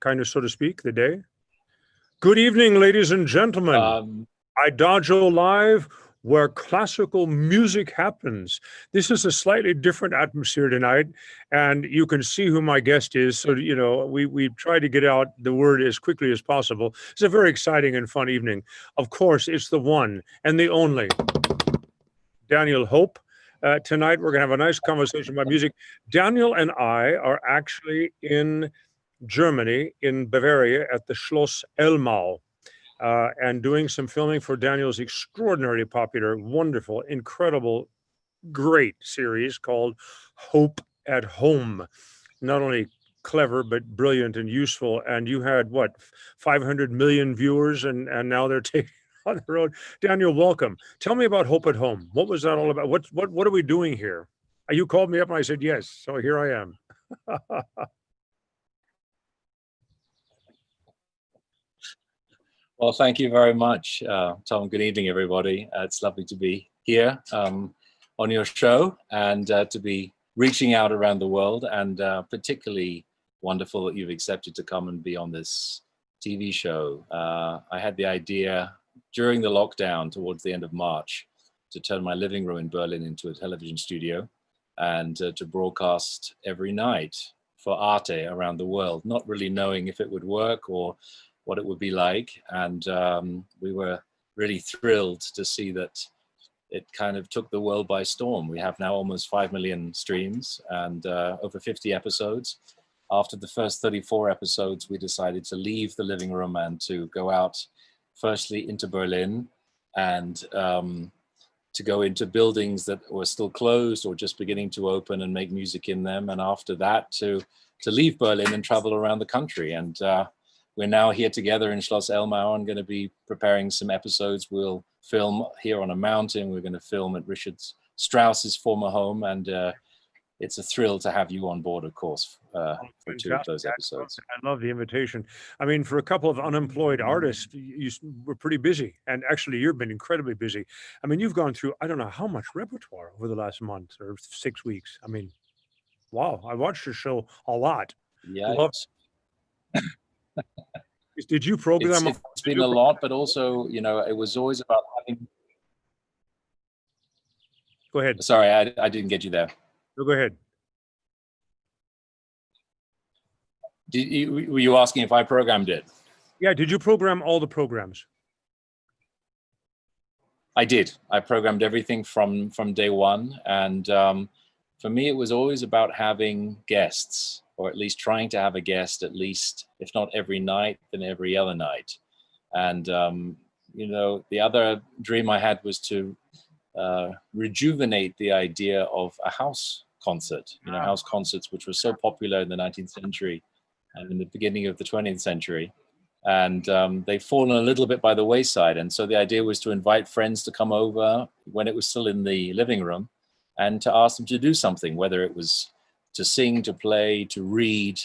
kind of, so to speak, the day. Good evening, ladies and gentlemen. IDAGIO Live, where classical music happens. This is a slightly different atmosphere tonight, and you can see who my guest is. So, you know, we try to get out the word as quickly as possible. It's a very exciting and fun evening. Of course, it's the one and the only Daniel Hope. Tonight, we're going to have a nice conversation about music. Daniel and I are actually in Germany, in Bavaria, at the Schloss Elmau. And doing some filming for Daniel's extraordinarily popular, wonderful, incredible, great series called Hope at Home. Not only clever, but brilliant and useful. And you had, what, 500 million viewers, and now they're taking on the road. Daniel, welcome. Tell me about Hope at Home. What was that all about? What are we doing here? You called me up and I said, yes. So here I am. Well, thank you very much, Tom. Good evening, everybody. It's lovely to be here on your show and to be reaching out around the world, and particularly wonderful that you've accepted to come and be on this TV show. I had the idea during the lockdown towards the end of March to turn my living room in Berlin into a television studio and to broadcast every night for Arte around the world, not really knowing if it would work or what it would be like. And we were really thrilled to see that it kind of took the world by storm. We have now almost 5 million streams and over 50 episodes. After the first 34 episodes, we decided to leave the living room and to go out, firstly into Berlin, and to go into buildings that were still closed or just beginning to open and make music in them. And after that, to leave Berlin and travel around the country. And we're now here together in Schloss Elmau and going to be preparing some episodes. We'll film here on a mountain. We're going to film at Richard Strauss's former home. And it's a thrill to have you on board, of course, for 2 of those episodes. I love the invitation. I mean, for a couple of unemployed artists, you were pretty busy. And actually, you've been incredibly busy. I mean, you've gone through, I don't know how much repertoire over the last month or 6 weeks. I mean, wow, I watched your show a lot. Yeah. Did you program? It's been a lot, but also, you know, it was always about having. Go ahead. Sorry, I didn't get you there. No, go ahead. Were you asking if I programmed it? Yeah, did you program all the programs? I did. I programmed everything from day one. And for me, it was always about having guests, or at least trying to have a guest, at least, if not every night, then every other night. And, you know, the other dream I had was to rejuvenate the idea of a house concert, you know, house concerts, which were so popular in the 19th century and in the beginning of the 20th century. And they've fallen a little bit by the wayside. And so the idea was to invite friends to come over when it was still in the living room and to ask them to do something, whether it was to sing, to play, to read,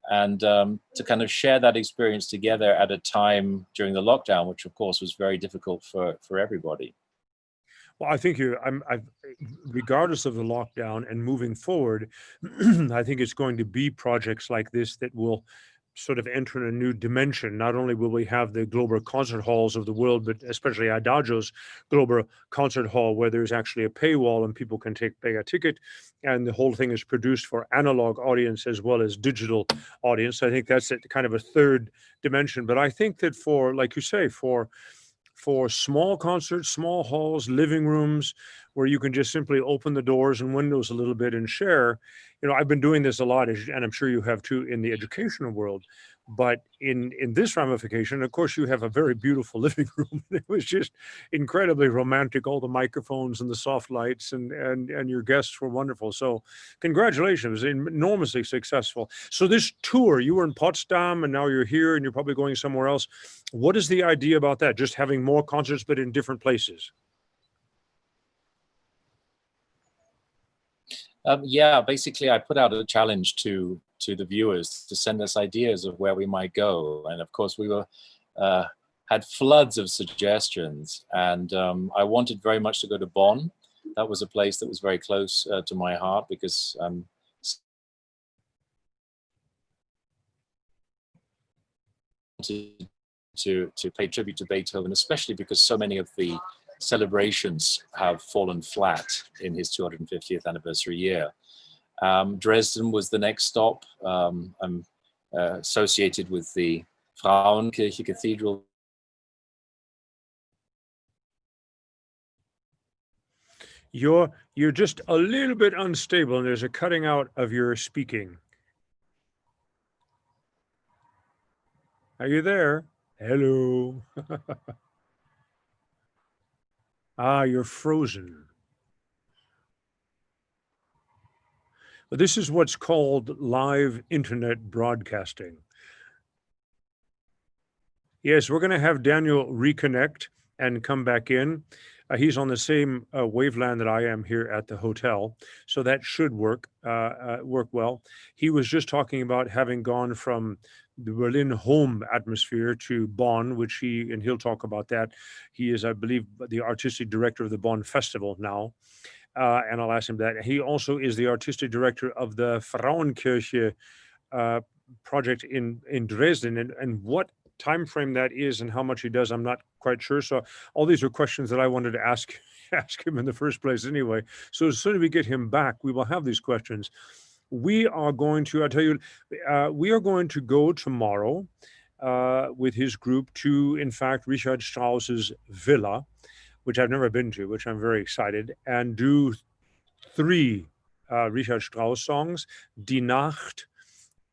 and to kind of share that experience together at a time during the lockdown, which of course was very difficult for everybody. Well, I think regardless of the lockdown and moving forward, I think it's going to be projects like this that will sort of enter a new dimension. Not only will we have the global concert halls of the world, but especially Adagio's global concert hall, where there's actually a paywall and people can pay a ticket, and the whole thing is produced for analog audience as well as digital audience. I think that's kind of a third dimension. But I think that for, like you say, for small concerts, small halls, living rooms, where you can just simply open the doors and windows a little bit and share. You know, I've been doing this a lot, and I'm sure you have too, in the educational world. But in this ramification, of course, you have a very beautiful living room. It was just incredibly romantic, all the microphones and the soft lights, and your guests were wonderful. So congratulations, it was enormously successful. So this tour, you were in Potsdam and now you're here and you're probably going somewhere else. What is the idea about that? Just having more concerts, but in different places? Yeah, basically I put out a challenge to the viewers to send us ideas of where we might go. And of course we were had floods of suggestions, and I wanted very much to go to Bonn. That was a place that was very close to my heart, because to pay tribute to Beethoven, especially because so many of the celebrations have fallen flat in his 250th anniversary year. Dresden was the next stop. I'm associated with the Frauenkirche Cathedral. You're just a little bit unstable, and there's a cutting out of your speaking. Are you there? Hello. Ah, you're frozen. But this is what's called live internet broadcasting. Yes, we're going to have Daniel reconnect and come back in. He's on the same wavelength that I am here at the hotel, so that should work well. He was just talking about having gone from the Berlin home atmosphere to Bonn, which he'll talk about that. He is, I believe, the artistic director of the Bonn Festival now. And I'll ask him that. He also is the artistic director of the Frauenkirche project in Dresden. And what time frame that is and how much he does, I'm not quite sure. So all these are questions that I wanted to ask him in the first place anyway. So as soon as we get him back, we will have these questions. We are going to, I'll tell you, we are going to go tomorrow with his group to, in fact, Richard Strauss's villa, which I've never been to, which I'm very excited, and do 3 Richard Strauss songs, Die Nacht,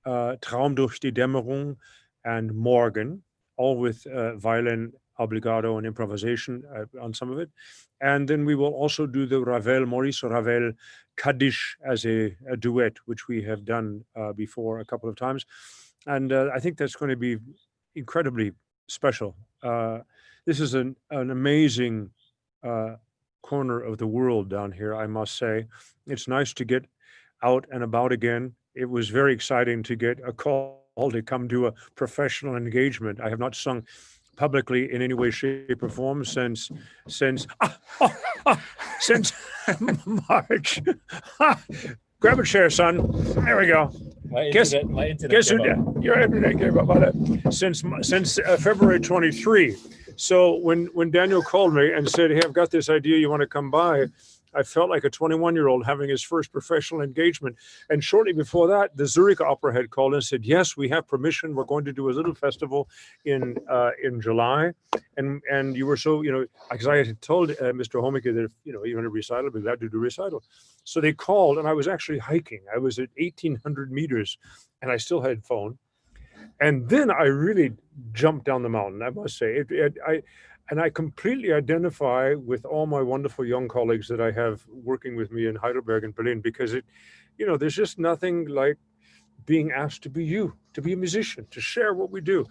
Traum durch die Dämmerung, and Morgen, all with violin obbligato and improvisation on some of it. And then we will also do the Maurice Ravel Kaddish as a duet, which we have done before a couple of times. And I think that's going to be incredibly special. This is an amazing corner of the world down here, I must say. It's nice to get out and about again. It was very exciting to get a call to come to a professional engagement. I have not sung publicly in any way, shape, or form since March. Grab a chair, son. There we go. My internet Your internet came up on it since February 23. So when Daniel called me and said, "Hey, I've got this idea. You want to come by?" I felt like a 21-year-old having his first professional engagement. And shortly before that, the Zurich Opera had called and said, "Yes, we have permission. We're going to do a little festival in July." And you were so, because I had told Mr. Homeke that if, you want a recital, I'd be glad to do a recital. So they called, and I was actually hiking. I was at 1,800 meters, and I still had phone. And then I really jumped down the mountain, I must say. I completely identify with all my wonderful young colleagues that I have working with me in Heidelberg and Berlin, because there's just nothing like being asked to be you, to be a musician, to share what we do.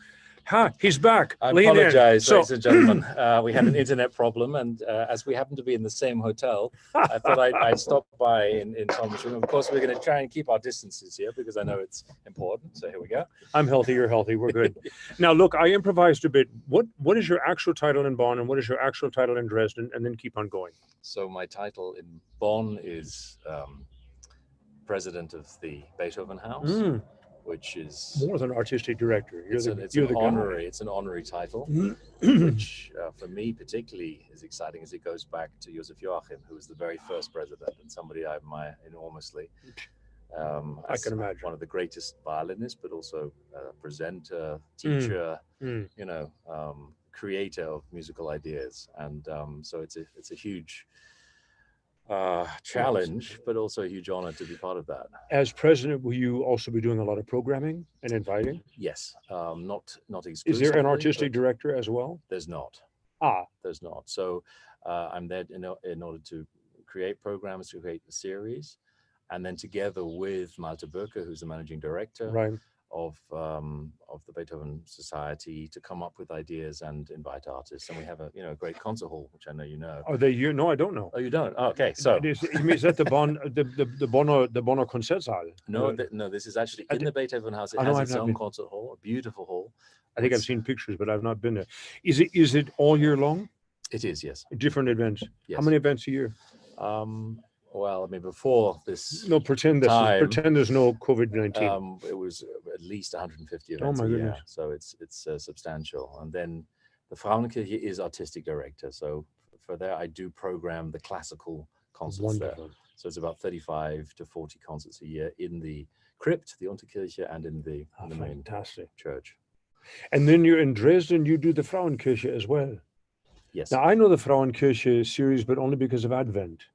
He's back. I apologize, ladies and gentlemen. We had an internet problem, and as we happen to be in the same hotel, I thought I'd stop by in Thomas' room. Of course, we're going to try and keep our distances here because I know it's important. So here we go. I'm healthy. You're healthy. We're good. Now, look, I improvised a bit. What is your actual title in Bonn, and what is your actual title in Dresden? And then keep on going. So my title in Bonn is president of the Beethoven House. Which is more than artistic director. It's an honorary title, which for me particularly is exciting as it goes back to Joseph Joachim, who was the very first president and somebody I admire enormously. I can imagine. One of the greatest violinists, but also presenter, teacher, creator of musical ideas, and so it's a huge challenge, but also a huge honor to be part of that. As president, will you also be doing a lot of programming and inviting? Yes, not exclusively. Is there an artistic director as well? There's not. There's not. So I'm there in order to create programs, to create the series, and then together with Malte Bürker, who's the managing director of the Beethoven Society, to come up with ideas and invite artists. And we have a great concert hall, which I know you know. Are they you? No, I don't know. Oh, you don't? Oh, okay, so is that the Bonner Konzertsaal? No, this is actually in the Beethoven House. It has its own concert hall, a beautiful hall. I think I've seen pictures, but I've not been there. Is it all year long? It is, yes. Different events. Yes. How many events a year? Well, I mean, before this No, pretend there's no COVID-19. it was at least 150 Oh events my a year, goodness. so it's substantial. And then the Frauenkirche is artistic director, so for there I do program the classical concerts there. Wonderful. So it's about 35 to 40 concerts a year in the crypt, the Unterkirche, and in the main Fantastic. church. And then you're in Dresden, you do the Frauenkirche as well. Yes. Now, I know the Frauenkirche series, but only because of Advent.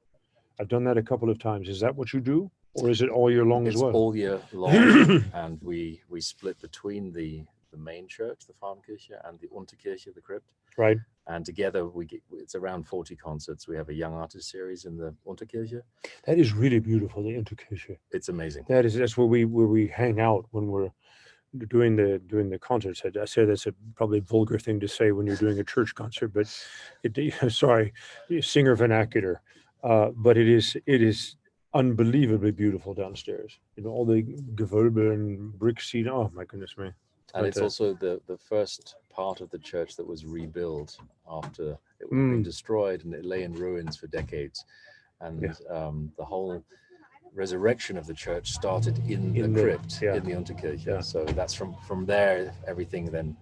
I've done that a couple of times. Is that what you do? Or is it all year long as well? It's all year long, and we split between the main church, the Frauenkirche, and the Unterkirche, the crypt. Right. And together it's around 40 concerts. We have a young artist series in the Unterkirche. That is really beautiful, the Unterkirche. It's amazing. That's where we hang out when we're doing the concerts. I say that's a probably vulgar thing to say when you're doing a church concert, but sorry, singer vernacular. But it is unbelievably beautiful downstairs. You know, all the gewölbe and brick ceiling. Oh my goodness me! And it's also the first part of the church that was rebuilt after it had been destroyed, and it lay in ruins for decades. And the whole resurrection of the church started in the crypt, in the Unterkirche. Yeah. So that's from there everything then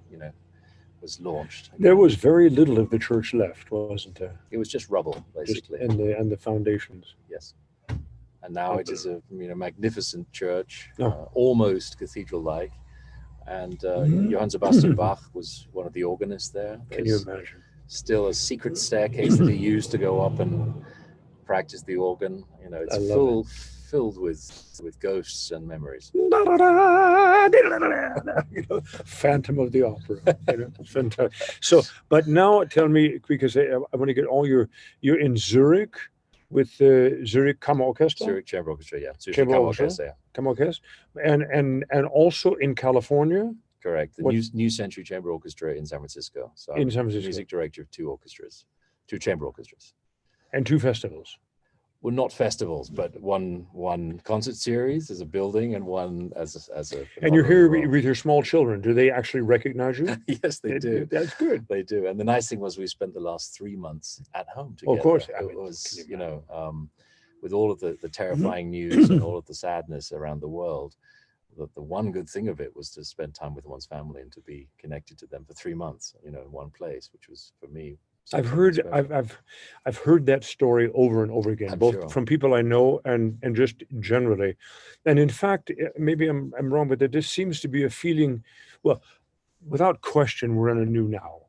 was launched. There was very little of the church left, wasn't there? It was just rubble, basically, and the foundations. Yes. And now it is a magnificent church, almost cathedral-like. And Johann Sebastian Bach was one of the organists there. Can you imagine? Still a secret staircase that he used to go up and practice the organ. It's filled with ghosts and memories. Phantom of the Opera. Fantastic. So, but now tell me, because I want to get all you're in Zurich with the Zurich Kammerorchester. Zurich Chamber Orchestra, yeah. Zurich Kammerorchester, and also in California. Correct. The New Century Chamber Orchestra in San Francisco. So I'm music director of two chamber orchestras, and two festivals. Well, not festivals, but one concert series as a building, and one as a. And you're here with your small children. Do they actually recognize you? Yes, they do. That's good. They do. And the nice thing was we spent the last 3 months at home together. Of course, it was with all of the terrifying news and all of the sadness around the world. The one good thing of it was to spend time with one's family and to be connected to them for 3 months, in one place, which was for me. I've heard that story over and over again, both from people I know and just generally. And in fact, maybe I'm wrong, but there seems to be a feeling, well, without question, we're in a new now.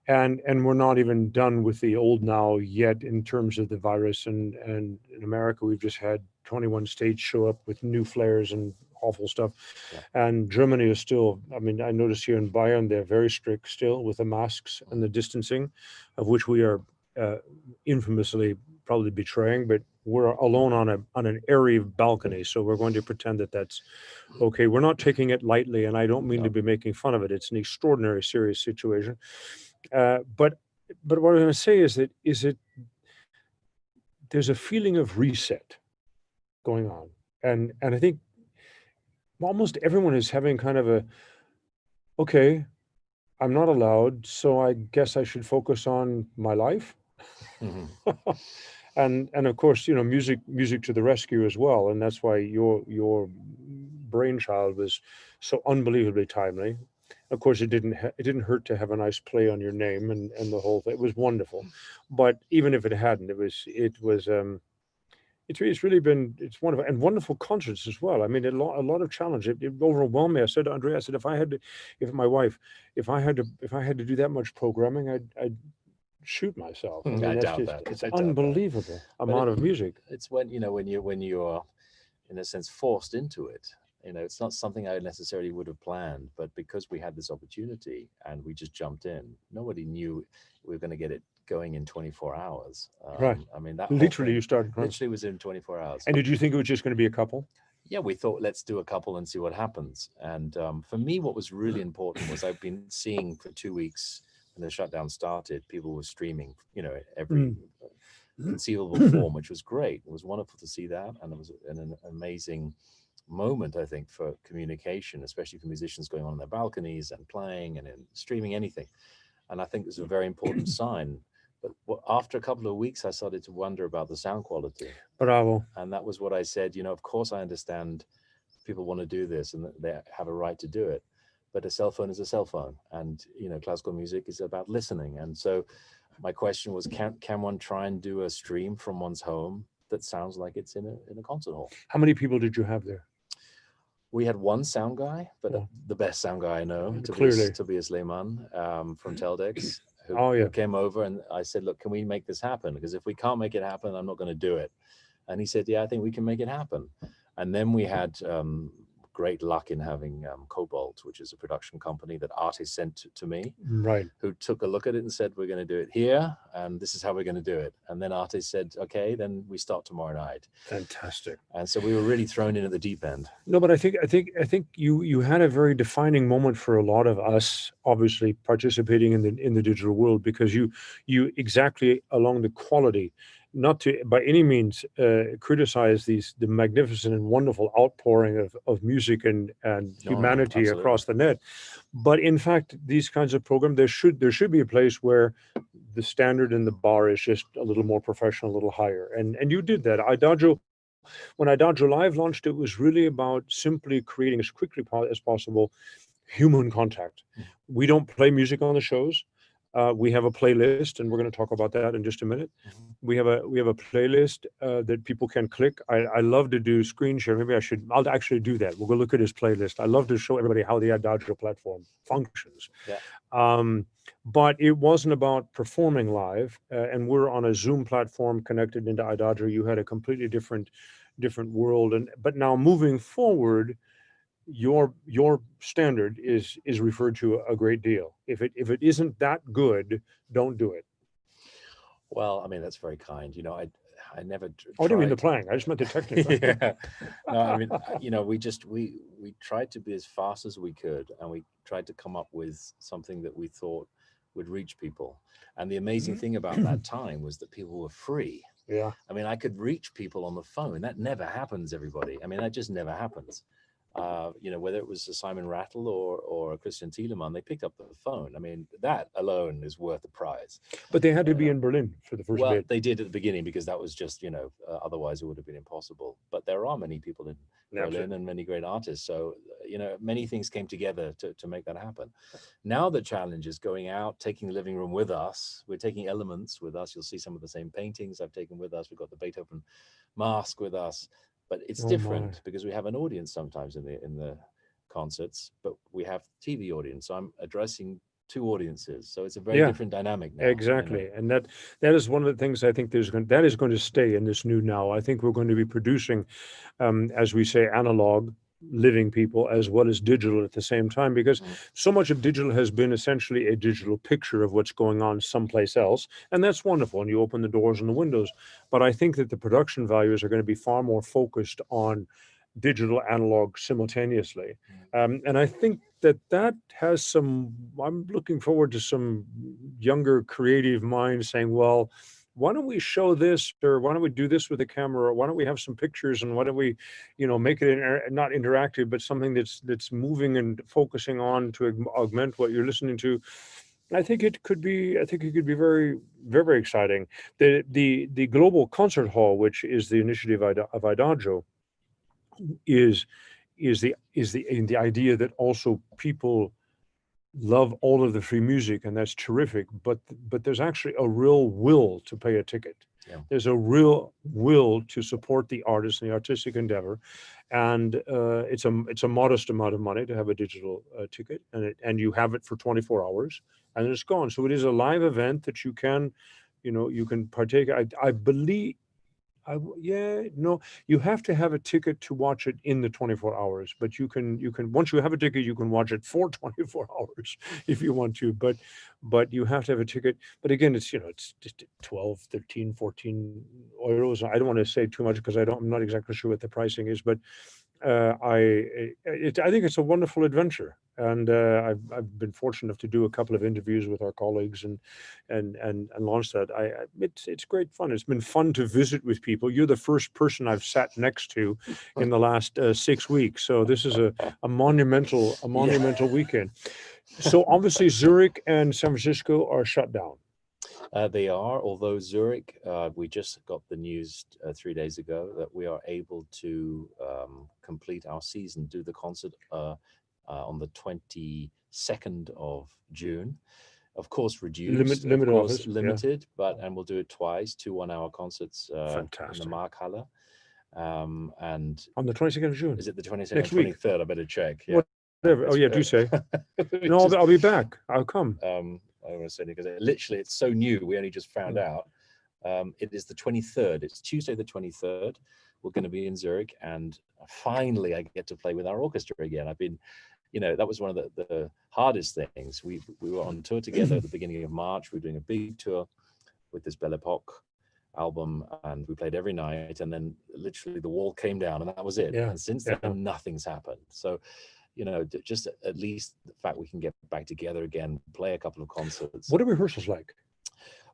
And we're not even done with the old now yet in terms of the virus. And in America, we've just had 21 states show up with new flares and awful stuff. Yeah. And Germany is still, I notice here in Bayern, they're very strict still with the masks and the distancing, of which we are infamously probably betraying, but we're alone on an airy balcony. So we're going to pretend that that's okay. We're not taking it lightly, and I don't mean to be making fun of it. It's an extraordinary, serious situation. But what I'm going to say is that there's a feeling of reset going on. And I think almost everyone is having kind of okay, I'm not allowed, so I guess I should focus on my life. Mm-hmm. and of course, music to the rescue as well. And that's why your brainchild was so unbelievably timely. Of course, it didn't hurt to have a nice play on your name and the whole thing. It was wonderful. But even if it hadn't, it's really been, it's wonderful, and wonderful concerts as well. I mean, a lot of challenge. It overwhelmed me. I said to Andrea, if I had to do that much programming, I'd shoot myself. I doubt that. It's unbelievable amount of music. It's when you're in a sense forced into it. It's not something I necessarily would have planned, but because we had this opportunity and we just jumped in, nobody knew we were going to get it going in 24 hours. Right. I mean, that literally you started. Literally was in 24 hours. And did you think it was just going to be a couple? Yeah, we thought, let's do a couple and see what happens. And for me, what was really important was I've been seeing for 2 weeks when the shutdown started, people were streaming, every conceivable form, which was great. It was wonderful to see that. And it was an amazing moment, I think, for communication, especially for musicians going on their balconies and playing and streaming anything. And I think it's a very important sign But after a couple of weeks, I started to wonder about the sound quality. Bravo. And that was what I said, of course I understand people want to do this and they have a right to do it. But a cell phone is a cell phone. And, classical music is about listening. And so my question was, can one try and do a stream from one's home that sounds like it's in a concert hall? How many people did you have there? We had one sound guy, but Oh. the best sound guy I know, Clearly. Tobias Lehmann from Teldex, who, Oh, yeah. who came over, and I said, look, can we make this happen? Because if we can't make it happen, I'm not going to do it. And he said, yeah, I think we can make it happen. And then we had great luck in having Cobalt, which is a production company that artists sent to me, Right. who took a look at it and said, we're going to do it here, and this is how we're going to do it. And then artists said, okay, then we start tomorrow night. Fantastic. And so we were really thrown in at the deep end. No, but I think you had a very defining moment for a lot of us, obviously participating in the digital world, because you exactly along the quality, not to by any means criticize the magnificent and wonderful outpouring of music and humanity absolutely. across the net, but in fact these kinds of programs, there should be a place where the standard and the bar is just a little more professional, a little higher, and you did that. When Idagio Live launched, it was really about simply creating as quickly as possible human contact. We don't play music on the shows. We have a playlist, and we're going to talk about that in just a minute. We have a playlist that people can click. I love to do screen share. Maybe I'll actually do that. We'll go look at his playlist. I love to show everybody how the Adagio platform functions. Yeah. But it wasn't about performing live, and we're on a Zoom platform connected into Adagio. You had a completely different world, but now moving forward, your standard is referred to a great deal. If it isn't that good, don't do it. Well, I mean, that's very kind. I never. I didn't mean the playing. I just meant the technical. Yeah. No, I mean, we tried to be as fast as we could, and we tried to come up with something that we thought would reach people. And the amazing thing about that time was that people were free. Yeah. I mean, I could reach people on the phone. That never happens, everybody. I mean, that just never happens. Whether it was a Simon Rattle or a Christian Thielemann, they picked up the phone. I mean, that alone is worth a prize. But they had to be in Berlin for the first bit. They did at the beginning, because that was just, otherwise it would have been impossible. But there are many people in Berlin and many great artists. So, many things came together to make that happen. Now the challenge is going out, taking the living room with us. We're taking elements with us. You'll see some of the same paintings I've taken with us. We've got the Beethoven mask with us. But it's different because we have an audience sometimes in the concerts, but we have TV audience. So I'm addressing two audiences. So it's a very different dynamic now. Exactly. And that is one of the things I think that is going to stay in this new now. I think we're going to be producing, as we say, analog living people as well as digital at the same time, because so much of digital has been essentially a digital picture of what's going on someplace else, and that's wonderful, and you open the doors and the windows, but I think that the production values are going to be far more focused on digital analog simultaneously, and I think that has some, I'm looking forward to some younger creative minds saying, well, why don't we show this, or why don't we do this with a camera, or why don't we have some pictures, and why don't we, make it not interactive, but something that's moving and focusing on to augment what you're listening to. I think it could be very, very, very exciting. The Global Concert Hall, which is the initiative of Idagio, is the idea that also people love all of the free music, and that's terrific, but there's actually a real will to pay a ticket. There's a real will to support the artist and the artistic endeavor, and it's a modest amount of money to have a digital ticket, and you have it for 24 hours and it's gone. So it is a live event that you can partake. I believe you have to have a ticket to watch it in the 24 hours, but you can once you have a ticket, you can watch it for 24 hours if you want to, but you have to have a ticket. But again, it's just 12, 13, 14 euros. I don't want to say too much because I'm not exactly sure what the pricing is, but I think it's a wonderful adventure, and I've been fortunate enough to do a couple of interviews with our colleagues and launch that. It's great fun. It's been fun to visit with people. You're the first person I've sat next to in the last 6 weeks, so this is a monumental weekend. So obviously Zurich and San Francisco are shut down. They are, although Zurich, we just got the news 3 days ago that we are able to complete our season, do the concert on the 22nd of June. Of course, reduced, Limit of course, office, yeah. limited, and we'll do it twice, 2 1-hour concerts in the Fantastic. Markhalle. And On the 22nd of June. is it the 22nd Next or week. 23rd? I better check. Yeah. Whatever. Oh yeah, do say. No, I'll be back. I'll come. I want to say because literally it's so new. We only just found out. It is the 23rd. It's Tuesday the 23rd. We're going to be in Zurich, and finally I get to play with our orchestra again. I've been, that was one of the hardest things. We were on tour together at the beginning of March. We were doing a big tour with this Belle Époque album, and we played every night, and then literally the wall came down, and that was it. Yeah. And since then, nothing's happened. So, just at least the fact we can get back together again, play a couple of concerts. What are rehearsals like?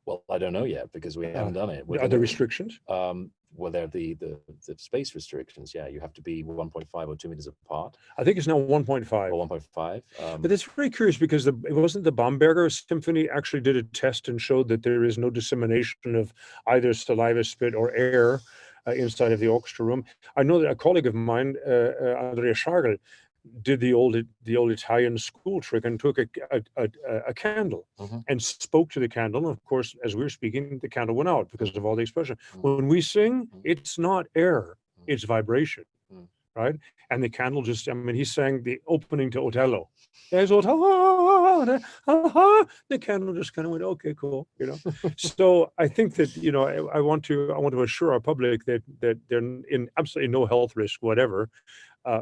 Well, I don't know yet because we haven't done it. Are there restrictions? Well, there are the space restrictions. Yeah, you have to be 1.5 or 2 meters apart. I think it's now 1.5. Or 1.5. But it's very curious because it wasn't the Bamberger Symphony actually did a test and showed that there is no dissemination of either saliva, spit, or air inside of the orchestra room. I know that a colleague of mine, Andrea Schargel, did the old Italian school trick and took a candle and spoke to the candle. And of course, as we were speaking, the candle went out because of all the expression. When we sing, it's not air, it's vibration, right? And the candle just, he sang the opening to Otello. There's Otello, the candle just kind of went, okay, cool, So I think that, I want to assure our public that they're in absolutely no health risk, whatever,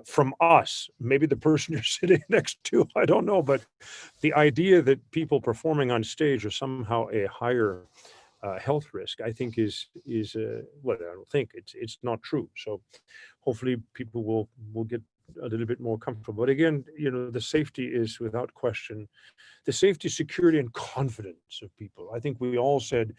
from us. Maybe the person you're sitting next to, I don't know, but the idea that people performing on stage are somehow a higher health risk, I think is well, I don't think it's not true. So hopefully people will get a little bit more comfortable. But again, the safety is without question, the safety, security, and confidence of people. I think we all said,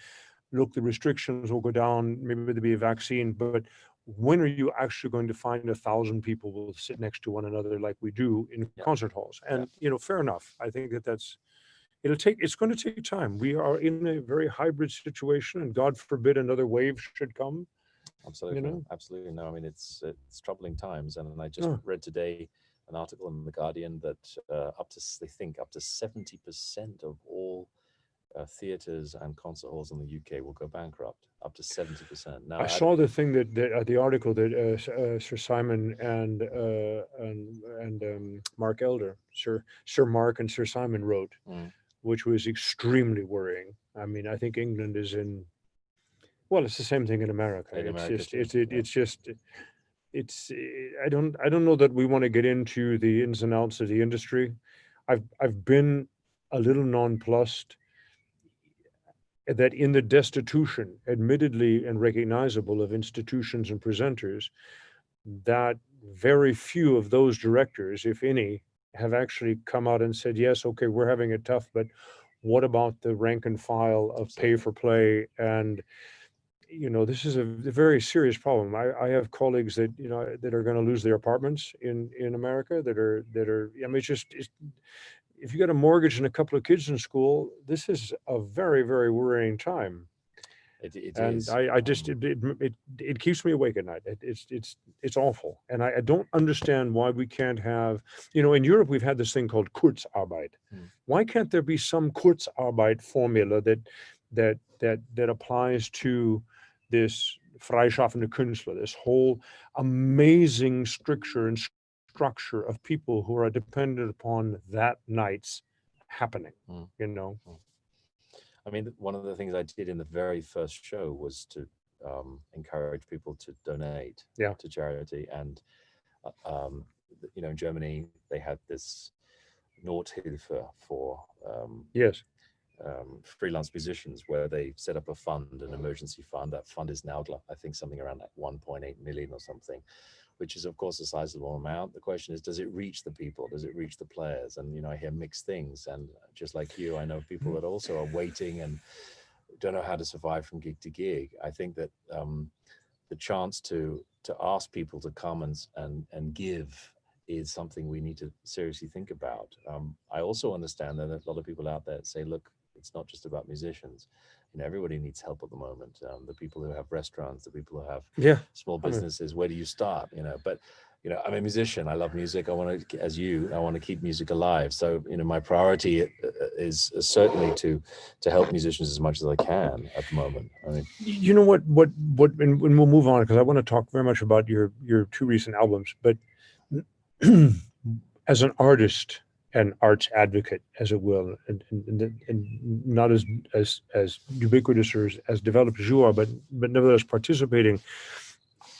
look, the restrictions will go down, maybe there'll be a vaccine, but when are you actually going to find 1,000 people will sit next to one another like we do in concert halls? And, fair enough. I think it's going to take time. We are in a very hybrid situation, and God forbid another wave should come. Absolutely. Absolutely. No, it's troubling times. And I just read today an article in The Guardian that they think up to 70% of all theaters and concert halls in the UK will go bankrupt, up to 70%. Now, I saw the thing that the article that Sir Simon and Mark Elder, Sir Mark and Sir Simon wrote, which was extremely worrying. I think England is in. Well, it's the same thing in America. I don't know that we want to get into the ins and outs of the industry. I've been a little nonplussed that in the destitution, admittedly and recognizable, of institutions and presenters, that very few of those directors, if any, have actually come out and said, yes, okay, we're having it tough, but what about the rank and file of pay for play? And, this is a very serious problem. I have colleagues that, that are going to lose their apartments in America that are, if you got a mortgage and a couple of kids in school, this is a very, very worrying time. It is. I just it keeps me awake at night. It's awful, and I don't understand why we can't have. In Europe we've had this thing called Kurzarbeit. Why can't there be some Kurzarbeit formula that applies to this freischaffende Künstler, this whole amazing structure of people who are dependent upon that night's happening, one of the things I did in the very first show was to encourage people to donate to charity. And, in Germany, they had this Nothilfe for freelance musicians, where they set up a fund, an emergency fund. That fund is now, I think, something around like 1.8 million or something, which is of course a sizable amount. The question is, does it reach the people? Does it reach the players? And I hear mixed things. And just like you, I know people that also are waiting and don't know how to survive from gig to gig. I think that the chance to ask people to come and give is something we need to seriously think about. I also understand that a lot of people out there say, look, it's not just about musicians. you know, everybody needs help at the moment. The people who have restaurants, the people who have Yeah. small businesses, where do you start? You know, but you know, I'm a musician. I love music. I want to, as you, I want to keep music alive. So, you know, my priority is certainly to help musicians as much as I can at the moment. I mean, You know what, and we'll move on because I want to talk very much about your two recent albums, but as an artist and arts advocate, as it will, and not as ubiquitous or as developed as you are, but nevertheless participating,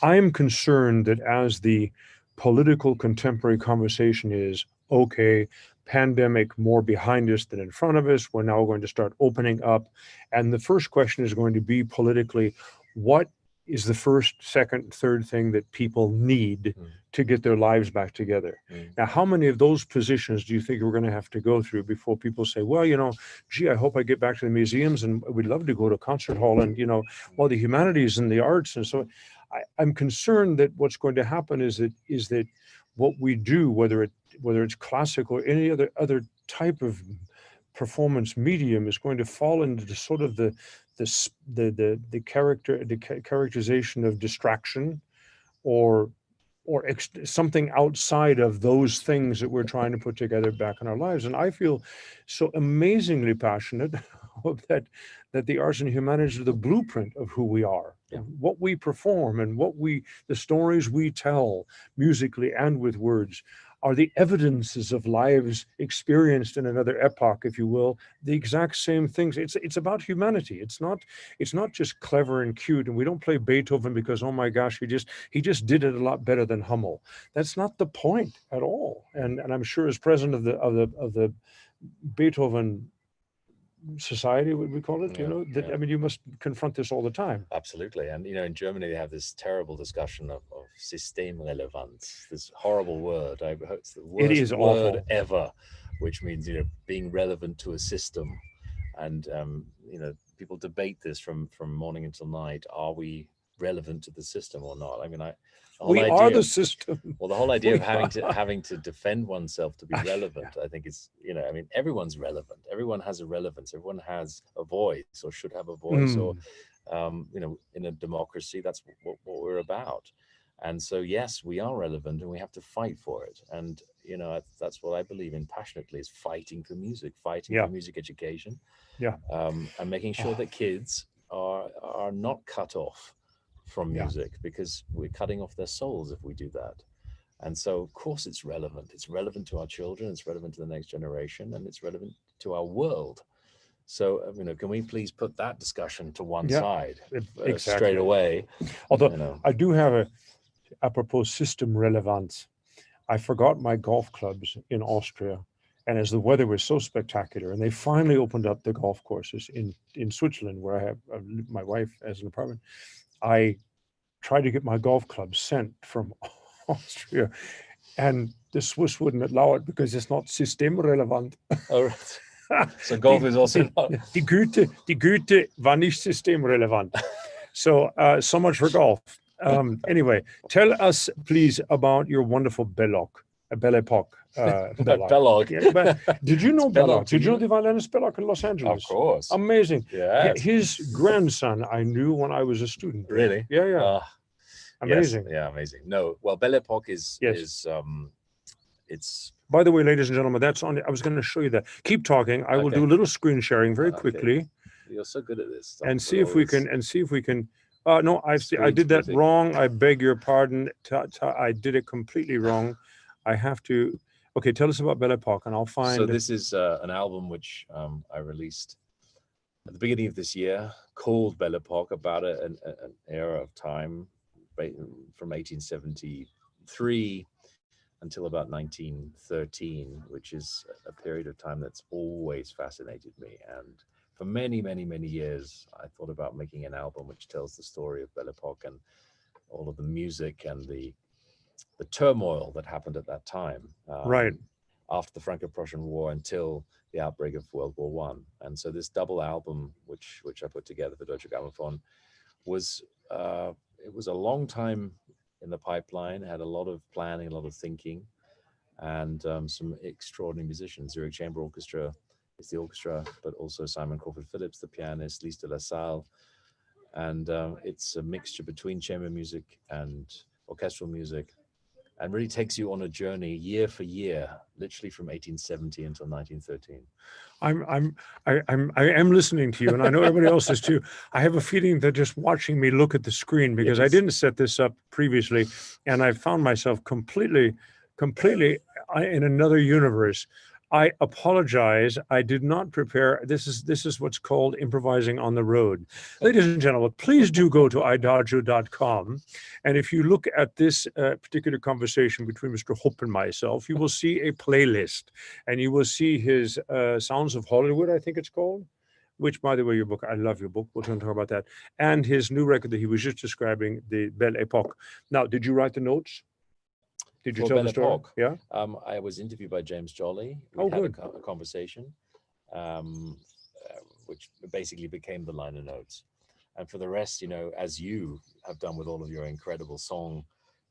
I'm concerned that as the political contemporary conversation is, okay, pandemic more behind us than in front of us, we're now going to start opening up. And the first question is going to be politically, what is the first, second, third thing that people need to get their lives back together? Now, how many of those positions do you think we're going to have to go through before people say, well, you know, gee, I hope I get back to the museums and we'd love to go to a concert hall and, you know, well, the humanities and the arts and so I'm concerned that what's going to happen is that what we do, whether it's classical or any other type of performance medium, is going to fall into the sort of the characterization of distraction or something outside of those things that we're trying to put together back in our lives. And I feel so amazingly passionate that the arts and humanities are the blueprint of who we are, what we perform, and the stories we tell musically and with words are the evidences of lives experienced in another epoch, if you will, the exact same things. It's about humanity. It's not just clever and cute, and we don't play Beethoven because, oh my gosh, he just did it a lot better than Hummel. That's not the point at all. And I'm sure as president of the Beethoven Society, would we call it? I mean, you must confront this all the time. Absolutely. And, you know, in Germany, they have this terrible discussion of Systemrelevanz, this horrible word. I hope it's the worst word ever, which means, you know, being relevant to a system. And, you know, people debate this from morning until night. Are we relevant to the system or not? I mean, we are the system. Well, the whole idea of having to defend oneself to be relevant, I think is, you know, I mean, everyone's relevant. Everyone has a relevance. Everyone has a voice or should have a voice or, you know, in a democracy, that's what we're about. And so, yes, we are relevant and we have to fight for it. And, you know, that's what I believe in passionately, is fighting for music, fighting for music education. And making sure that kids are not cut off from music, because we're cutting off their souls if we do that. And so, of course, it's relevant. It's relevant to our children. It's relevant to the next generation, and it's relevant to our world. So, you know, can we please put that discussion to one side straight away? Although, you know, I do have apropos system relevance. I forgot my golf clubs in Austria. And as the weather was so spectacular, and they finally opened up the golf courses in Switzerland, where I have my wife as an apartment, I tried to get my golf club sent from Austria, and the Swiss wouldn't allow it because it's not systemrelevant. Oh, right. So golf is also not. Die Güte war nicht systemrelevant. So much for golf. Anyway, tell us please about your wonderful Belle Époque. Belloc. Yeah, did you know Belloc? Did you know the the violinist Belloc in Los Angeles? Of course. Amazing. Yeah. His grandson I knew when I was a student. Really? Yeah. Amazing. Yes, yeah, amazing. No, well, Belle Époque is it's. By the way, ladies and gentlemen, that's on. I was going to show you that. Keep talking. I will do a little screen sharing very quickly. You're so good at this. And see if we can. No, I did that wrong. I beg your pardon. I did it completely wrong. I have to. Okay, tell us about Belle Époque, and I'll find. So this is an album which I released at the beginning of this year, called Belle Époque, about an era of time from 1873 until about 1913, which is a period of time that's always fascinated me. And for many, many, many years, I thought about making an album which tells the story of Belle Époque and all of the music and the turmoil that happened at that time. Right. After the Franco-Prussian War until the outbreak of World War I. And so this double album, which I put together for Deutsche Grammophon, was it was a long time in the pipeline. It had a lot of planning, a lot of thinking, and some extraordinary musicians. Zurich Chamber Orchestra is the orchestra, but also Simon Crawford Phillips, the pianist, Lise de la Salle. And it's a mixture between chamber music and orchestral music, and really takes you on a journey year for year, literally from 1870 until 1913. I am listening to you, and I know everybody else is too. I have a feeling that just watching me look at the screen, because I Yes. didn't set this up previously, and I found myself completely in another universe. I apologize. I did not prepare. This is what's called improvising on the road. Ladies and gentlemen, please do go to idagio.com. And if you look at this particular conversation between Mr. Hopp and myself, you will see a playlist, and you will see his Sounds of Hollywood, I think it's called, which, by the way, your book, I love your book. We're going to talk about that. And his new record that he was just describing, the Belle Époque. Now, did you write the notes? Did you For tell Belle the story? Époque, Yeah. I was interviewed by James Jolly. We Oh, had good. a conversation, which basically became the liner notes. And for the rest, you know, as you have done with all of your incredible song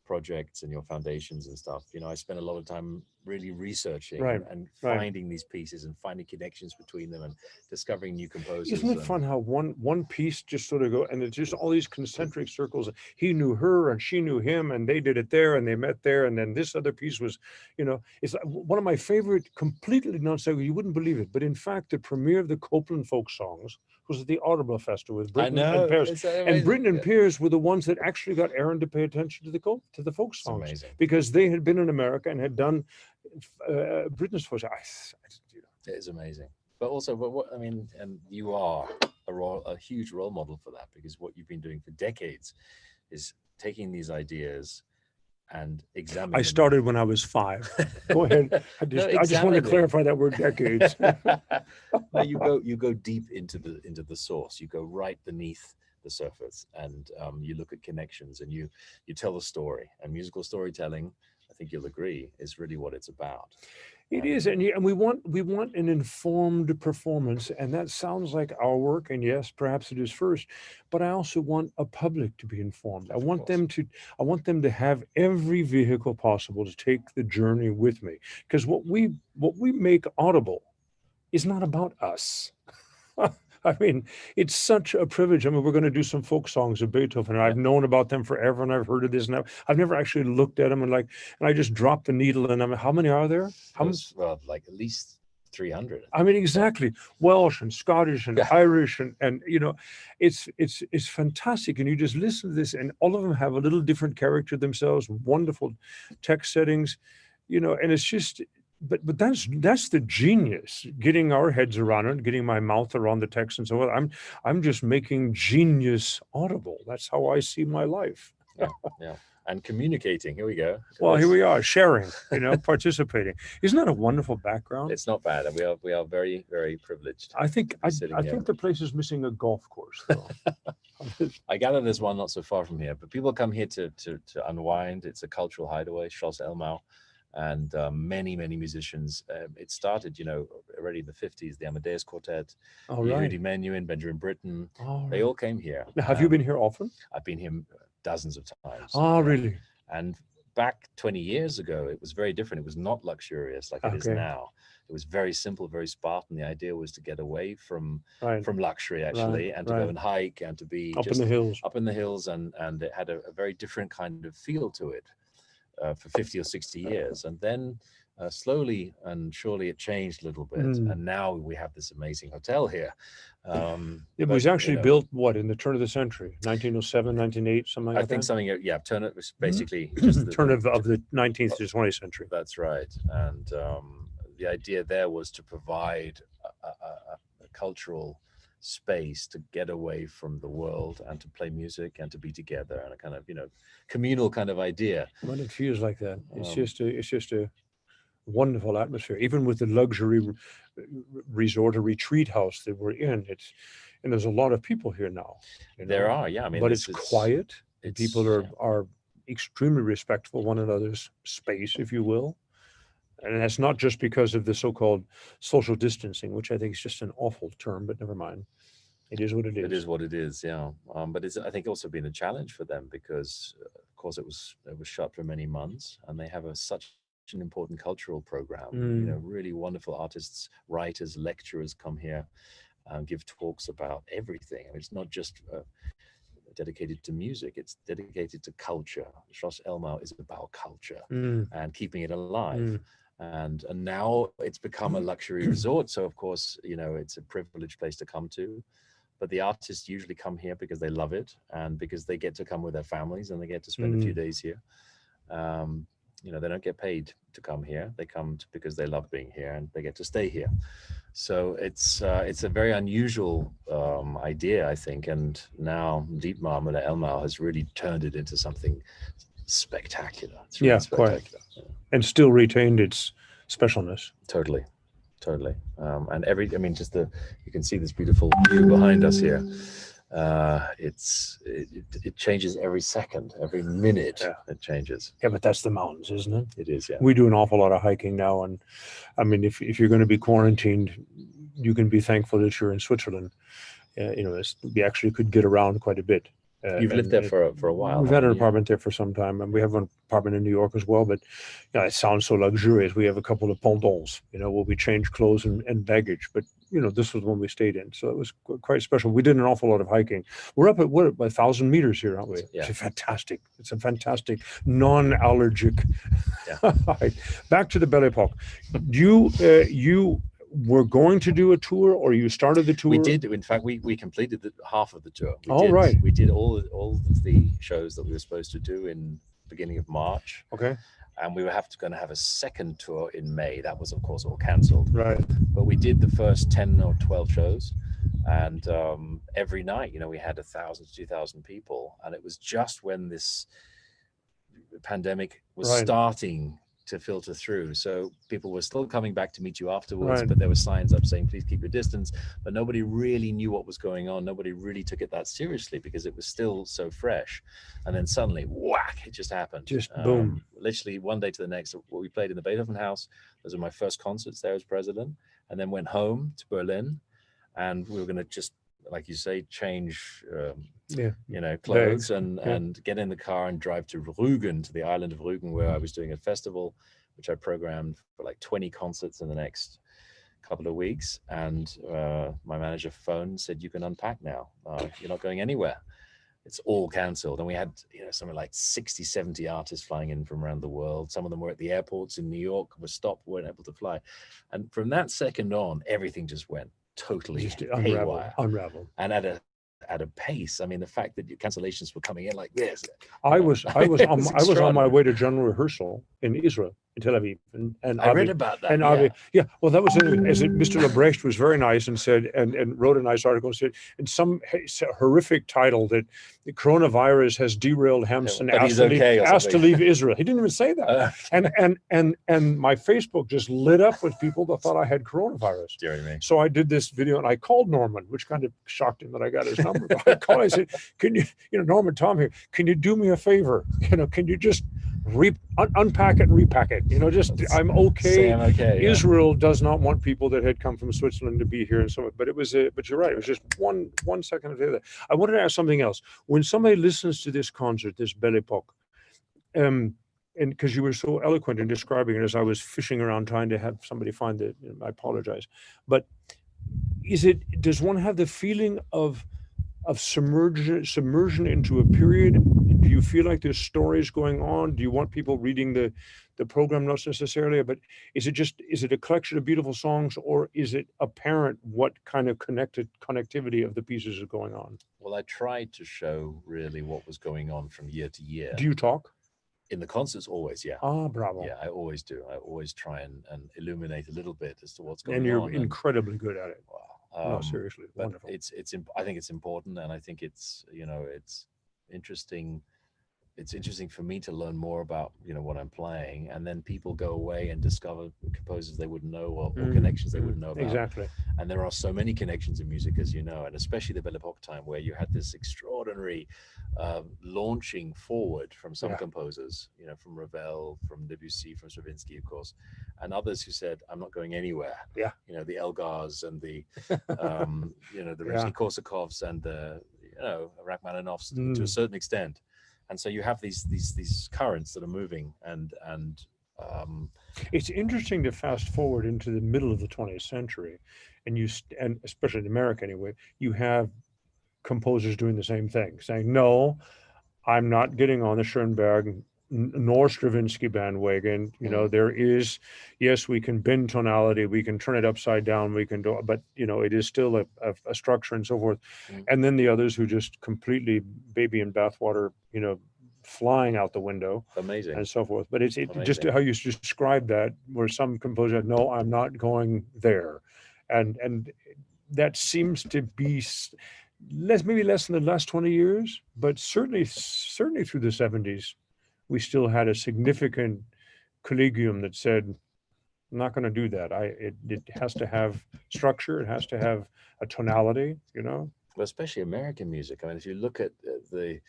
projects and your foundations and stuff, you know, I spent a lot of time really researching Right, and right. finding these pieces and finding connections between them and discovering new composers. Isn't it and- fun how one piece just sort of go, and it's just all these concentric circles. He knew her and she knew him, and they did it there and they met there, and then this other piece was, you know, it's like one of my favorite, completely non-sequitur. You wouldn't believe it, but in fact, the premiere of the Copeland folk songs was at the Audubon Festival with I Britton know, and Pierce. it's And amazing. Britton and Yeah. Pierce were the ones that actually got Aaron to pay attention to the folk It's songs, amazing. because they had been in America and had done Britton's folk. You know, It is amazing. But also, but what I mean, and you are a huge role model for that, because what you've been doing for decades is taking these ideas and examining. I started when I was 5. Go ahead. I just want to clarify that word decades. No, you go deep into the source. You go right beneath the surface, and you look at connections, and you tell a story. And musical storytelling, I think you'll agree, is really what it's about. It is, and we want an informed performance, and that sounds like our work. And yes, perhaps it is first, but I also want a public to be informed. I want them to have every vehicle possible to take the journey with me, because what we make audible is not about us. I mean, it's such a privilege. I mean, we're going to do some folk songs of Beethoven, and I've known about them forever, and I've heard of this, and I've never actually looked at them, and I just dropped the needle, and how many are there? Well, like at least 300. I mean, exactly. Welsh and Scottish and Irish, and you know, it's fantastic. And you just listen to this, and all of them have a little different character themselves, wonderful text settings, you know, and it's just. But that's the genius, getting our heads around it, getting my mouth around the text and so on. I'm just making genius audible. That's how I see my life. Yeah. And communicating. Here we go. Well, here we are, sharing, you know, participating. Isn't that a wonderful background? It's not bad, and we are very, very privileged. I think sitting here. think the place is missing a golf course, though. I gather there's one not so far from here, but people come here to unwind. It's a cultural hideaway, Schloss Elmau. And many musicians. It started, you know, already in the 50s. The Amadeus Quartet, Yehudi Menuhin, Benjamin Britten. They all came here. Now, have you been here often? I've been here dozens of times. Oh, really? And back 20 years ago, it was very different. It was not luxurious like it is now. It was very simple, very Spartan. The idea was to get away from luxury, actually, and to go and hike and to be up in the hills. And it had a very different kind of feel to it. For 50 or 60 years, and then slowly and surely it changed a little bit, and now we have this amazing hotel here. It was actually built in the turn of the century, 1907, 1908, something like that. I think something. Yeah, turn it was basically just the turn of the 19th to 20th century. That's right, and the idea there was to provide a cultural space to get away from the world and to play music and to be together, and a kind of, you know, communal kind of idea. Well, it feels like that. It's just a wonderful atmosphere, even with the luxury resort or retreat house that we're in. And there's a lot of people here now. You know? There are, yeah. I mean, but it's quiet. People are extremely respectful of one another's space, if you will. And that's not just because of the so-called social distancing, which I think is just an awful term, but never mind. It is what it is. It is what it is, yeah. But it's, I think, also been a challenge for them because, of course, it was shut for many months, and they have such an important cultural program. Really wonderful artists, writers, lecturers come here, give talks about everything. I mean, it's not just dedicated to music, it's dedicated to culture. Schloss Elmau is about culture and keeping it alive. And now it's become a luxury resort. So of course, it's a privileged place to come to. But the artists usually come here because they love it and because they get to come with their families and they get to spend a few days here. They don't get paid to come here. They come because they love being here and they get to stay here. So it's a very unusual idea, I think. And now Dietmar Müller-Elmau has really turned it into something spectacular. It's really spectacular. Quite. And still retained its specialness. Totally. And you can see this beautiful view behind us here. It changes every second, every minute. It changes. Yeah, but that's the mountains, isn't it? It is. Yeah. We do an awful lot of hiking now, and I mean, if you're going to be quarantined, you can be thankful that you're in Switzerland. We actually could get around quite a bit. You've lived there for a while. We've had an apartment there for some time, and we have an apartment in New York as well. But it sounds so luxurious. We have a couple of pendants, where we change clothes and baggage. But this was one we stayed in, so it was quite special. We did an awful lot of hiking. We're up at 1,000 meters here, aren't we? Yeah. It's fantastic. It's a fantastic non-allergic hike. Back to the Belle Époque. You were going to do a tour, or you started the tour? We did. In fact, we completed half of the tour. We did all of the shows that we were supposed to do in beginning of March. Okay. And we were going to have a second tour in May. That was, of course, all cancelled. Right. But we did the first 10 or 12 shows. And every night, we had 1,000 to 2,000 people. And it was just when this pandemic was starting to filter through. So people were still coming back to meet you afterwards, but there were signs up saying, please keep your distance. But nobody really knew what was going on. Nobody really took it that seriously because it was still so fresh. And then suddenly, whack, it just happened. Just boom. Literally one day to the next. We played in the Beethoven House. Those were my first concerts there as president. And then went home to Berlin. And we were going to just, like you say, change clothes and get in the car and drive to Rügen, to the island of Rügen, where I was doing a festival, which I programmed for like 20 concerts in the next couple of weeks. And my manager phoned, said, you can unpack now. You're not going anywhere. It's all cancelled. And we had, something like 60, 70 artists flying in from around the world. Some of them were at the airports in New York, were stopped, weren't able to fly. And from that second on, everything just went totally unraveled. And at a pace. I mean, the fact that your cancellations were coming in like this. I was on my way to general rehearsal in Israel, in Tel Aviv, and I read about that. And well, that was Mr. Lebrecht was very nice and said and wrote a nice article and said in some horrific title that the coronavirus has derailed Hampson, asked to leave Israel. He didn't even say that. And my Facebook just lit up with people that thought I had coronavirus. Dear me. So I did this video and I called Norman, which kind of shocked him that I got his number. I called. I said, "Can you, Norman, Tom here? Can you do me a favor? Can you just unpack it and repack it? I'm okay. Say I'm okay. Israel does not want people that had come from Switzerland to be here and so. But but you're right. It was just one second of that. I wanted to ask something else. When somebody listens to this concert, this Belle Époque, and because you were so eloquent in describing it, as I was fishing around trying to have somebody find it, I apologize. But does one have the feeling of submersion into a period? Do you feel like there's stories going on? Do you want people reading the program notes necessarily? But is it a collection of beautiful songs, or is it apparent what kind of connectivity of the pieces is going on? Well, I tried to show really what was going on from year to year. Do you talk? In the concerts, always, yeah. Ah, bravo. Yeah, I always do. I always try and illuminate a little bit as to what's going on. And you're incredibly good at it. Wow. No, seriously, wonderful. I think it's important, and I think it's it's interesting. It's interesting for me to learn more about what I'm playing, and then people go away and discover composers they wouldn't know or connections they wouldn't know about. Exactly. And there are so many connections in music, as you know, and especially the Belle Époque time, where you had this extraordinary launching forward from some composers, from Ravel, from Debussy, from Stravinsky, of course, and others who said, "I'm not going anywhere." Yeah. The Elgars and the the Rimsky-Korsakovs and the Rachmaninoffs to a certain extent. And so you have these currents that are moving, and It's interesting to fast forward into the middle of the 20th century, and and especially in America anyway, you have composers doing the same thing, saying, "No, I'm not getting on the Schoenberg nor Stravinsky bandwagon. You know, there is, yes, we can bend tonality, we can turn it upside down, we can do, but you know, it is still a structure and so forth." And then the others who just completely baby in bathwater, you know, flying out the window. Amazing. And so forth. But it's just Amazing. how you described that, where some composer, no, I'm not going there, and that seems to be maybe less than the last 20 years, but certainly through the 70s, we still had a significant collegium that said, I'm not going to do that. It has to have structure. It has to have a tonality, you know. Well, especially American music. I mean, if you look at the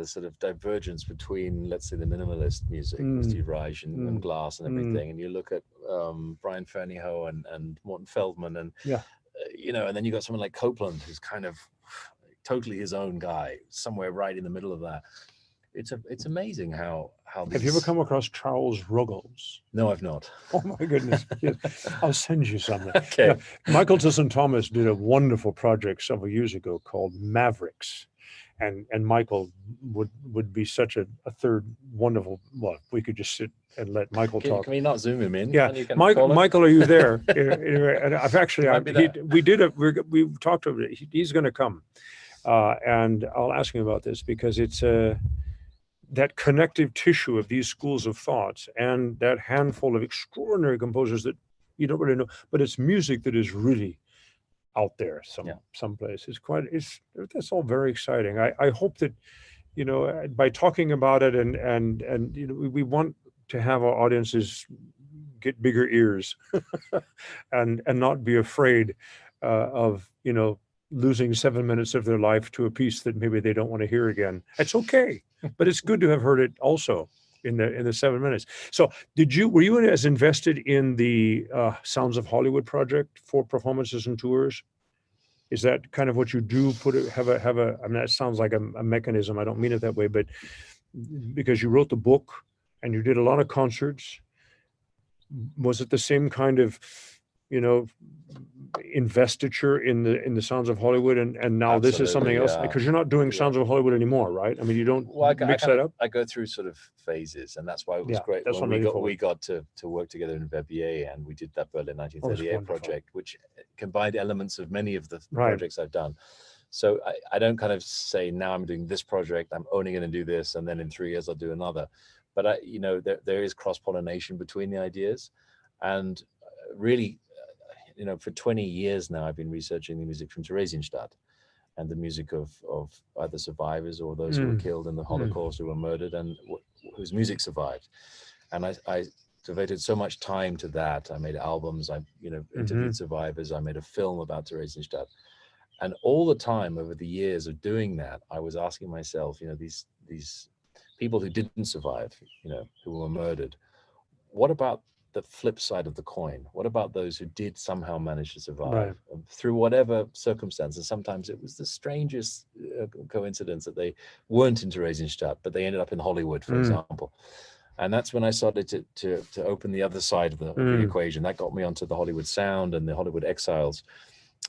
sort of divergence between, let's say, the minimalist music, with Steve Reich and Glass and everything, and you look at Brian Ferneyhough and Morton Feldman, and you know, and then you got someone like Copeland, who's kind of totally his own guy, somewhere right in the middle of that. It's amazing how Have you ever come across Charles Ruggles? No, I've not. Oh my goodness. Yes. I'll send you something. Okay. Yeah. Michael Tilson Thomas did a wonderful project several years ago called Mavericks. And Michael would be such a third wonderful, well, we could just sit and let Michael talk. Can we not zoom him in? Yeah, Michael, are you there? And I've actually, we talked to him. He's going to come, and I'll ask him about this, because it's that connective tissue of these schools of thoughts and that handful of extraordinary composers that you don't really know, but it's music that is really out there someplace. That's all very exciting. I hope that, you know, by talking about it and you know, we want to have our audiences get bigger ears and not be afraid of, you know, losing 7 minutes of their life to a piece that maybe they don't want to hear again. It's okay, but it's good to have heard it also in the 7 minutes. So were you as invested in the Sounds of Hollywood project for performances and tours? Is that kind of what you do? Have a, I mean, that sounds like a mechanism. I don't mean it that way, but because you wrote the book and you did a lot of concerts, was it the same kind of, you know, investiture in the Sounds of Hollywood, and now Absolutely, this is something else, because you're not doing Sounds of Hollywood anymore, right? I mean, you don't mix that up. I go through sort of phases, and that's why it was great when we got to work together in Verbier, and we did that Berlin 1938 project, which combined elements of many of the projects I've done. So I don't kind of say, now I'm doing this project, I'm only going to do this, and then in 3 years I'll do another. But you know, there is cross-pollination between the ideas, and really, you know, for 20 years now, I've been researching the music from Theresienstadt and the music of either survivors or those who were killed in the Holocaust, who were murdered, and whose music survived. And I devoted so much time to that. I made albums, I interviewed survivors, I made a film about Theresienstadt. And all the time over the years of doing that, I was asking myself, you know, these people who didn't survive, you know, who were murdered, what about the flip side of the coin? What about those who did somehow manage to survive through whatever circumstances? Sometimes it was the strangest coincidence that they weren't in Theresienstadt, but they ended up in Hollywood, for example. And that's when I started to open the other side of the equation. That got me onto the Hollywood Sound and the Hollywood Exiles.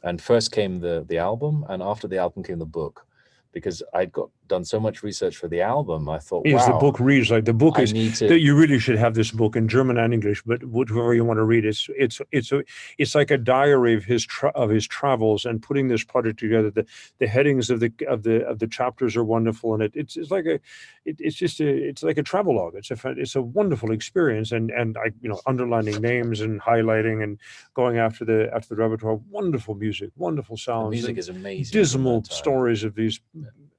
And first came the album, and after the album came the book. Because I'd done so much research for the album, I thought, wow. The book reads like, the book is that you really should have this book in German and English, but whatever you want to read, it's like a diary of his travels and putting this project together. The headings of the chapters are wonderful, and it's like a travelogue. It's a wonderful experience, and I, you know, underlining names and highlighting and going after the repertoire. Wonderful music, wonderful sounds. The music is amazing. Dismal stories of these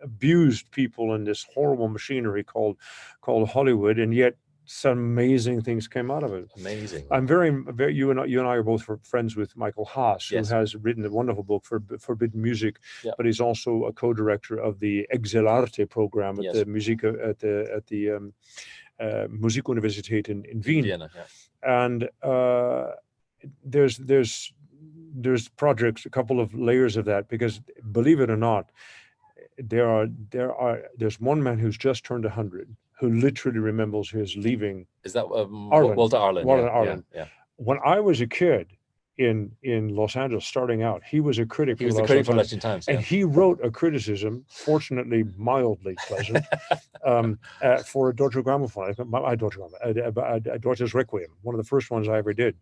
abused people in this horrible machinery called Hollywood, and yet some amazing things came out of it. Amazing. I'm very you and I are both friends with Michael Haas, who has written a wonderful book for Forbidden Music, but he's also a co-director of the Exilarte program at the Musikuniversität in Wien. Vienna, and there's projects, a couple of layers of that, because believe it or not, there's one man who's just turned 100, who literally remembers his leaving. Is that Arlen. Walter Arlen? Walter yeah, Arlen. Yeah, When I was a kid in Los Angeles starting out, he was a critic. He was the critic for Los Angeles Times. And he wrote a criticism, fortunately mildly pleasant, for a Deutsche Grammophon, a Deutsches Requiem, one of the first ones I ever did.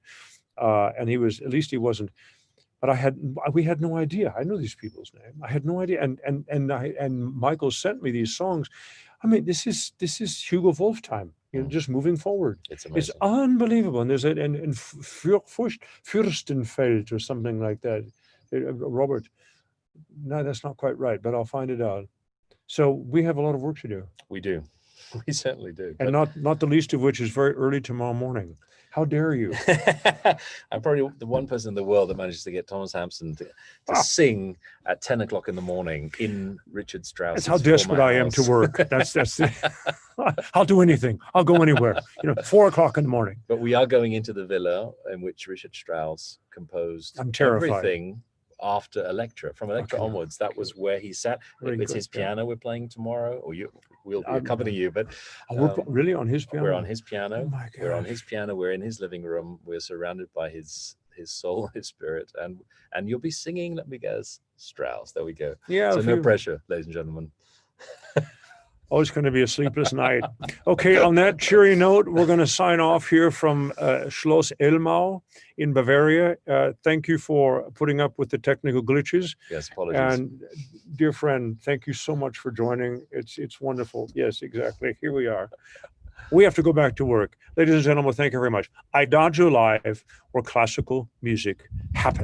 And he was, at least he wasn't, but we had no idea. I knew these people's name. I had no idea. And Michael sent me these songs. I mean, this is Hugo Wolf time, just moving forward. It's amazing. It's unbelievable. And there's in Fürstenfeld or something like that. Robert, no, that's not quite right, but I'll find it out. So we have a lot of work to do. We do. We certainly do. And not the least of which is very early tomorrow morning. How dare you? I'm probably the one person in the world that manages to get Thomas Hampson to sing at 10 o'clock in the morning in Richard Strauss. That's how desperate I am to work. That's I'll do anything. I'll go anywhere. 4 o'clock in the morning. But we are going into the villa in which Richard Strauss composed I'm terrified. everything after Electra. From Electra onwards, that was where he sat. Very It's good, his yeah. piano we're playing tomorrow, or we'll accompany you. But We're really on his piano. we're on his piano. Oh my We're on gosh. his piano. We're in his living room. We're surrounded by his soul, his spirit, and you'll be singing. Let me guess, Strauss. There we go. Yeah. So no pressure, ladies and gentlemen. Oh, it's going to be a sleepless night. Okay, on that cheery note, we're going to sign off here from Schloss Elmau in Bavaria. Thank you for putting up with the technical glitches. Yes, apologies. And dear friend, thank you so much for joining. It's wonderful. Yes, exactly. Here we are. We have to go back to work. Ladies and gentlemen, thank you very much. IDAGIO Live, where classical music happens.